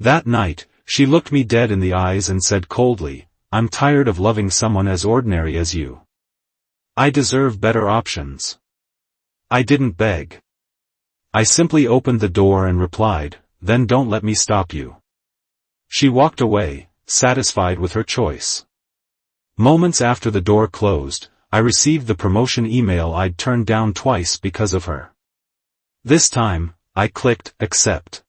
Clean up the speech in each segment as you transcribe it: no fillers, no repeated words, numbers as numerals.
That night, she looked me dead in the eyes and said coldly, "I'm tired of loving someone as ordinary as you. I deserve better options." I didn't beg. I simply opened the door and replied, "Then don't let me stop you." She walked away, satisfied with her choice. Moments after the door closed, I received the promotion email I'd turned down twice because of her. This time, I clicked accept.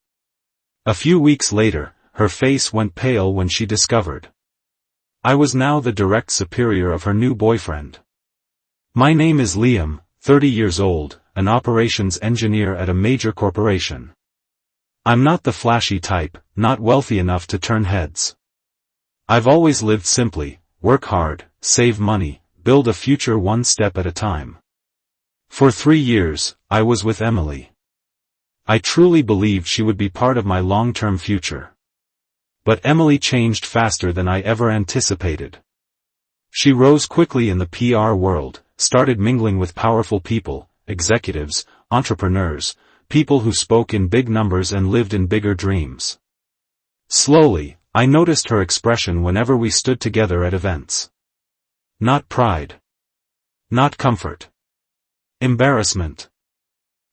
A few weeks later, her face went pale when she discovered I was now the direct superior of her new boyfriend. My name is Liam, 30 years old, an operations engineer at a major corporation. I'm not the flashy type, not wealthy enough to turn heads. I've always lived simply, work hard, save money, build a future one step at a time. For 3 years, I was with Emily. I truly believed she would be part of my long-term future. But Emily changed faster than I ever anticipated. She rose quickly in the PR world, started mingling with powerful people, executives, entrepreneurs, people who spoke in big numbers and lived in bigger dreams. Slowly, I noticed her expression whenever we stood together at events. Not pride. Not comfort. Embarrassment.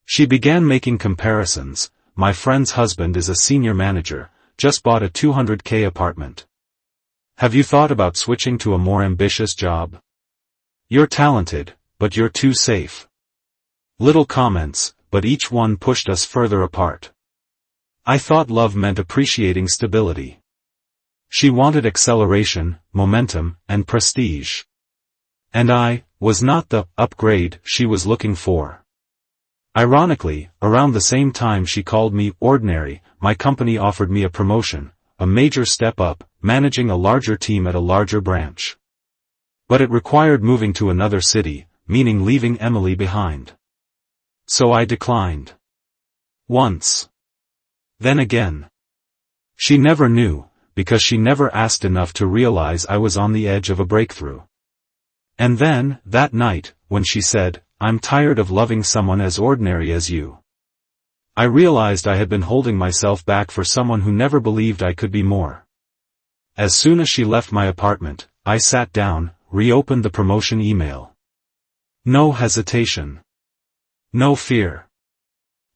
She began making comparisons. My friend's husband is a senior manager, just bought a $200K apartment. Have you thought about switching to a more ambitious job? You're talented, but you're too safe. Little comments, but each one pushed us further apart. I thought love meant appreciating stability. She wanted acceleration, momentum, and prestige. And I was not the upgrade she was looking for. Ironically, around the same time she called me ordinary, my company offered me a promotion, a major step up, managing a larger team at a larger branch. But it required moving to another city, meaning leaving Emily behind. So I declined. Once. Then again. She never knew, because she never asked enough to realize I was on the edge of a breakthrough. And then, that night, when she said, "I'm tired of loving someone as ordinary as you," I realized I had been holding myself back for someone who never believed I could be more. As soon as she left my apartment, I sat down, reopened the promotion email. No hesitation. No fear.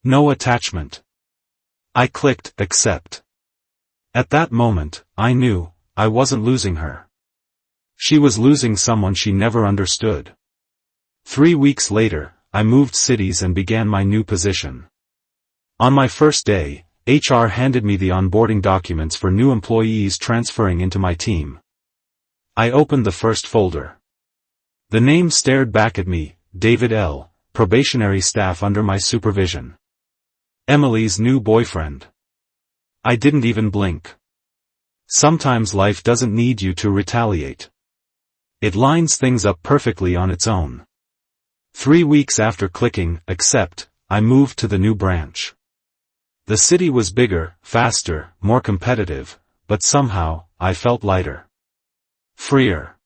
No attachment. I clicked accept. At that moment, I knew, I wasn't losing her. She was losing someone she never understood. 3 weeks later, I moved cities and began my new position. On my first day, HR handed me the onboarding documents for new employees transferring into my team. I opened the first folder. The name stared back at me, David L., probationary staff under my supervision. Emily's new boyfriend. I didn't even blink. Sometimes life doesn't need you to retaliate. It lines things up perfectly on its own. 3 weeks after clicking accept, I moved to the new branch. The city was bigger, faster, more competitive, but somehow, I felt lighter. Freer.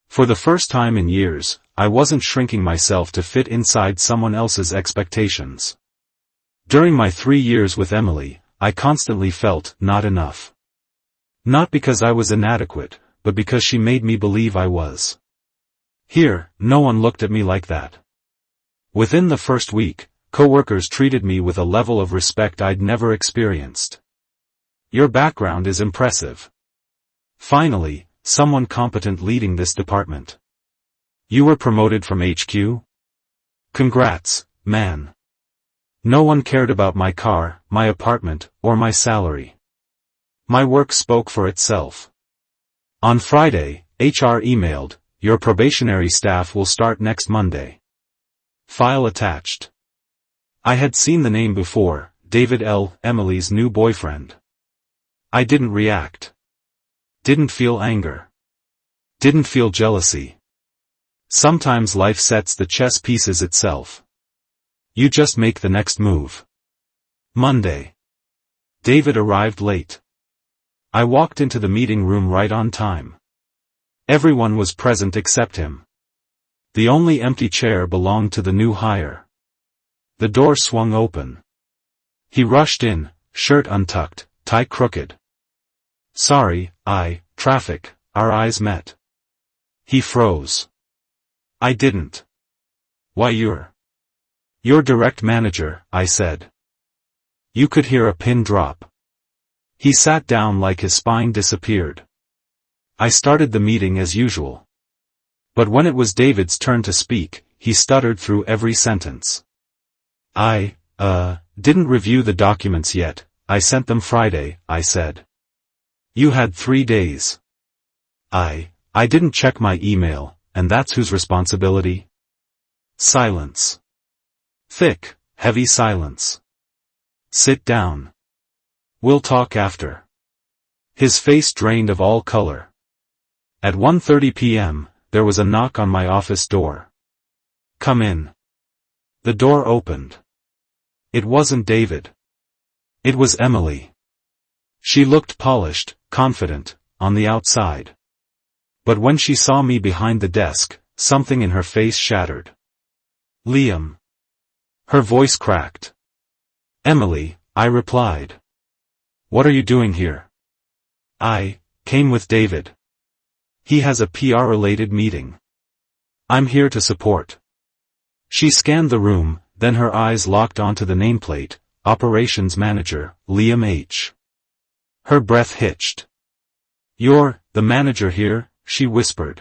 For the first time in years, I wasn't shrinking myself to fit inside someone else's expectations. During my 3 years with Emily, I constantly felt not enough. Not because I was inadequate, but because she made me believe I was. Here, no one looked at me like that. Within the first week, coworkers treated me with a level of respect I'd never experienced. Your background is impressive. Finally, someone competent leading this department. You were promoted from HQ? Congrats, man. No one cared about my car, my apartment, or my salary. My work spoke for itself. On Friday, HR emailed, "Your probationary staff will start next Monday." File attached. I had seen the name before, David L., Emily's new boyfriend. I didn't react. Didn't feel anger. Didn't feel jealousy. Sometimes life sets the chess pieces itself. You just make the next move. Monday. David arrived late. I walked into the meeting room right on time. Everyone was present except him. The only empty chair belonged to the new hire. The door swung open. He rushed in, shirt untucked, tie crooked. Sorry, traffic, our eyes met. He froze. I didn't. Why Your direct manager, I said. You could hear a pin drop. He sat down like his spine disappeared. I started the meeting as usual. But when it was David's turn to speak, he stuttered through every sentence. I didn't review the documents yet, I sent them Friday, I said. You had 3 days. I didn't check my email, and that's whose responsibility? Silence. Thick, heavy silence. Sit down. We'll talk after. His face drained of all color. At 1:30 p.m., there was a knock on my office door. Come in. The door opened. It wasn't David. It was Emily. She looked polished, confident, on the outside. But when she saw me behind the desk, something in her face shattered. Liam. Her voice cracked. Emily, I replied. What are you doing here? I came with David. He has a PR-related meeting. I'm here to support. She scanned the room, then her eyes locked onto the nameplate, Operations Manager, Liam H. Her breath hitched. You're the manager here, she whispered.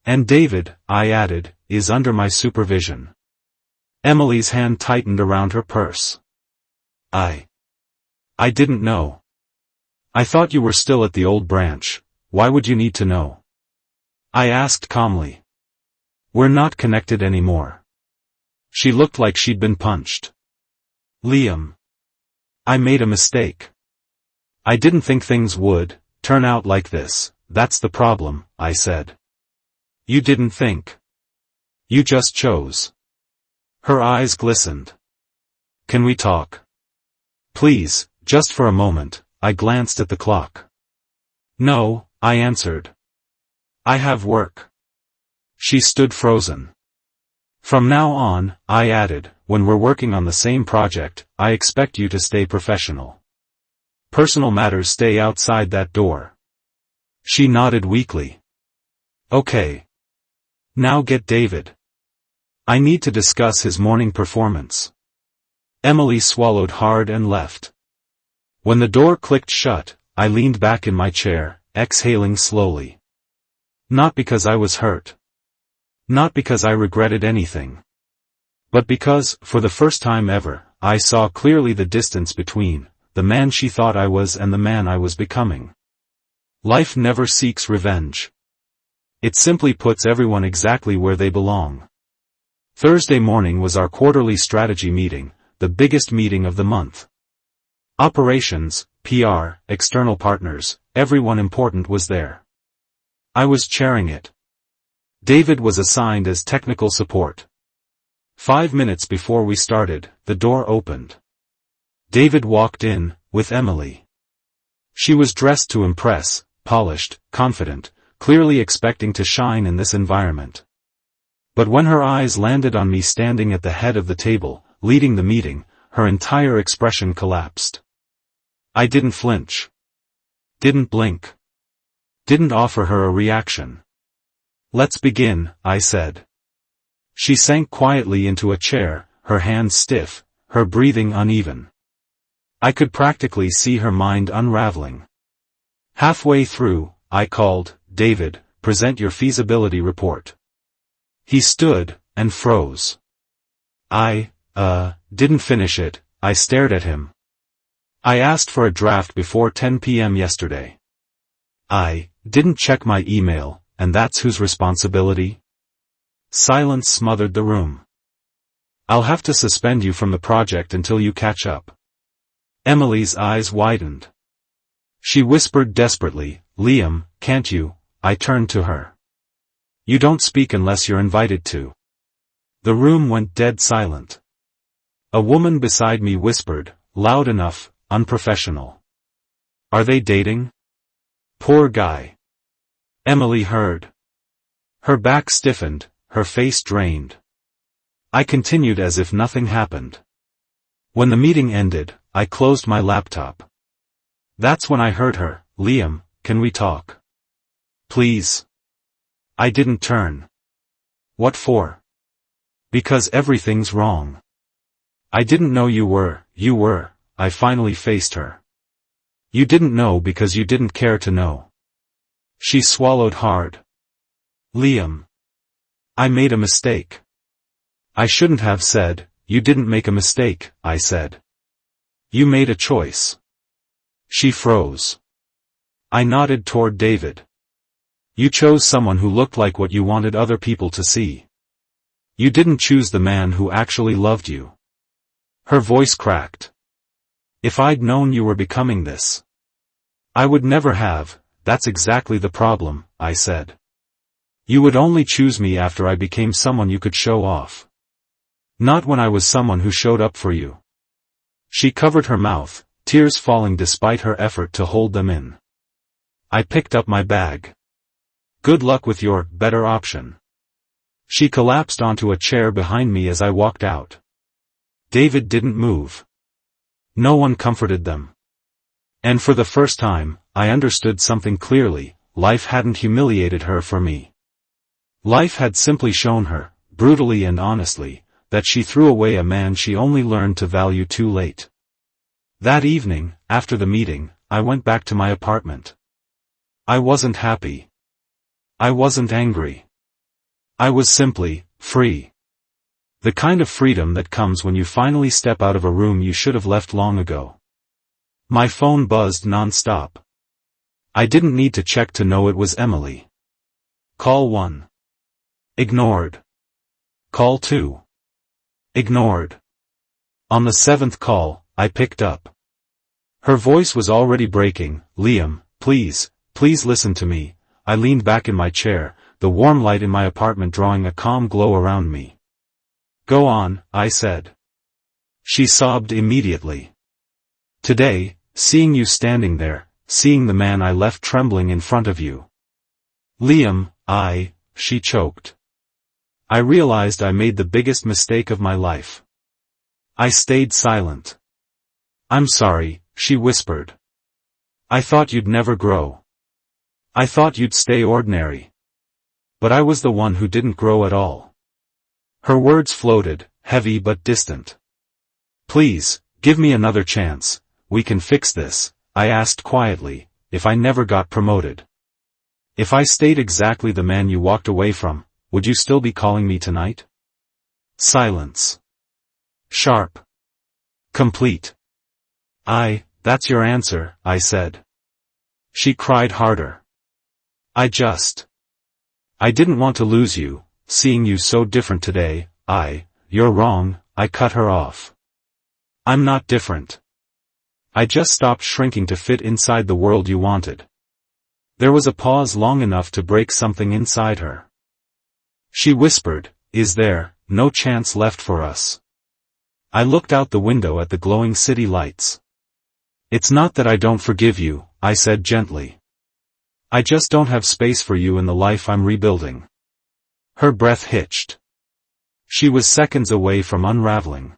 And David, I added, is under my supervision. Emily's hand tightened around her purse. I didn't know. I thought you were still at the old branch. Why would you need to know? I asked calmly. We're not connected anymore. She looked like she'd been punched. Liam. I made a mistake. I didn't think things would turn out like this. That's the problem, I said. You didn't think. You just chose. Her eyes glistened. Can we talk? Please, just for a moment. I glanced at the clock. No, I answered. I have work. She stood frozen. From now on, I added, when we're working on the same project, I expect you to stay professional. Personal matters stay outside that door. She nodded weakly. Okay. Now get David. I need to discuss his morning performance. Emily swallowed hard and left. When the door clicked shut, I leaned back in my chair, exhaling slowly. Not because I was hurt. Not because I regretted anything. But because, for the first time ever, I saw clearly the distance between the man she thought I was and the man I was becoming. Life never seeks revenge. It simply puts everyone exactly where they belong. Thursday morning was our quarterly strategy meeting, the biggest meeting of the month. Operations, PR, external partners, everyone important was there. I was chairing it. David was assigned as technical support. 5 minutes before we started, the door opened. David walked in, with Emily. She was dressed to impress, polished, confident, clearly expecting to shine in this environment. But when her eyes landed on me standing at the head of the table, leading the meeting, her entire expression collapsed. I didn't flinch. Didn't blink. Didn't offer her a reaction. Let's begin, I said. She sank quietly into a chair, her hands stiff, her breathing uneven. I could practically see her mind unraveling. Halfway through, I called, David, present your feasibility report. He stood, and froze. I didn't finish it, I stared at him. I asked for a draft before 10 p.m. yesterday. I didn't check my email, and that's whose responsibility? Silence smothered the room. I'll have to suspend you from the project until you catch up. Emily's eyes widened. She whispered desperately, Liam, can't you? I turned to her. You don't speak unless you're invited to. The room went dead silent. A woman beside me whispered, loud enough, unprofessional. Are they dating? Poor guy. Emily heard. Her back stiffened, her face drained. I continued as if nothing happened. When the meeting ended, I closed my laptop. That's when I heard her, "Liam, can we talk? Please." I didn't turn. "What for?" "Because everything's wrong." "I didn't know you were," I finally faced her. "You didn't know because you didn't care to know." She swallowed hard. "Liam. I made a mistake." "I shouldn't have said, you didn't make a mistake," I said. "You made a choice." She froze. I nodded toward David. "You chose someone who looked like what you wanted other people to see. You didn't choose the man who actually loved you." Her voice cracked. "If I'd known you were becoming this, I would never have." "That's exactly the problem," I said. "You would only choose me after I became someone you could show off. Not when I was someone who showed up for you." She covered her mouth, tears falling despite her effort to hold them in. I picked up my bag. "Good luck with your better option." She collapsed onto a chair behind me as I walked out. David didn't move. No one comforted them. And for the first time, I understood something clearly: life hadn't humiliated her for me. Life had simply shown her, brutally and honestly, that she threw away a man she only learned to value too late. That evening, after the meeting, I went back to my apartment. I wasn't happy. I wasn't angry. I was simply free. The kind of freedom that comes when you finally step out of a room you should have left long ago. My phone buzzed non-stop. I didn't need to check to know it was Emily. Call 1. Ignored. Call 2. Ignored. On the 7th call, I picked up. Her voice was already breaking. "Liam, please listen to me." I leaned back in my chair, the warm light in my apartment drawing a calm glow around me. "Go on," I said. She sobbed immediately. "Today, seeing you standing there, seeing the man I left trembling in front of you. Liam, she choked. I realized I made the biggest mistake of my life. I stayed silent. "I'm sorry," she whispered. "I thought you'd never grow. I thought you'd stay ordinary. But I was the one who didn't grow at all." Her words floated, heavy but distant. "Please, give me another chance. We can fix this," I asked quietly. "If I never got promoted, if I stayed exactly the man you walked away from, would you still be calling me tonight?" Silence. Sharp. Complete. That's your answer," I said. She cried harder. I didn't want to lose you, seeing you so different today." "You're wrong," I cut her off. "I'm not different. I just stopped shrinking to fit inside the world you wanted." There was a pause long enough to break something inside her. She whispered, "Is there no chance left for us?" I looked out the window at the glowing city lights. "It's not that I don't forgive you," I said gently. "I just don't have space for you in the life I'm rebuilding." Her breath hitched. She was seconds away from unraveling.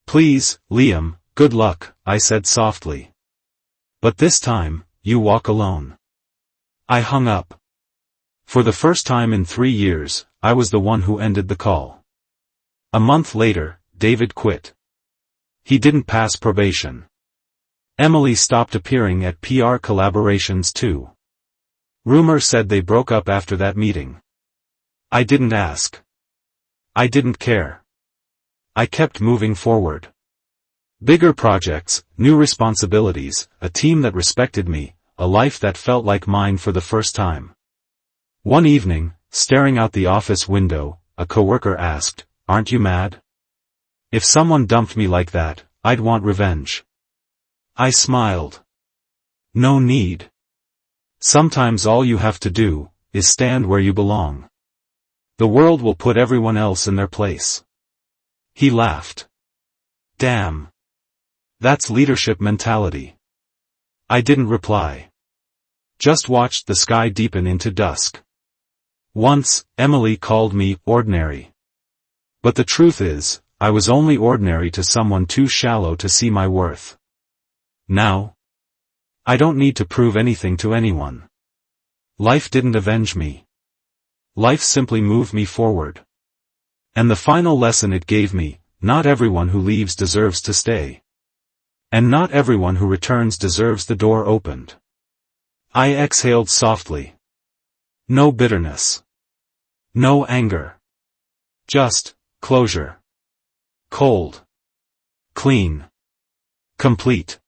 "Please, Liam, good luck," I said softly. "But this time, you walk alone." I hung up. For the first time in 3 years, I was the one who ended the call. A month later, David quit. He didn't pass probation. Emily stopped appearing at PR collaborations too. Rumor said they broke up after that meeting. I didn't ask. I didn't care. I kept moving forward. Bigger projects, new responsibilities, a team that respected me, a life that felt like mine for the first time. One evening, staring out the office window, a coworker asked, "Aren't you mad? If someone dumped me like that, I'd want revenge." I smiled. "No need. Sometimes all you have to do is stand where you belong. The world will put everyone else in their place." He laughed. "Damn. That's leadership mentality." I didn't reply. Just watched the sky deepen into dusk. Once, Emily called me ordinary. But the truth is, I was only ordinary to someone too shallow to see my worth. Now, I don't need to prove anything to anyone. Life didn't avenge me. Life simply moved me forward. And the final lesson it gave me, not everyone who leaves deserves to stay. And not everyone who returns deserves the door opened. I exhaled softly. No bitterness. No anger. Just closure. Cold. Clean. Complete.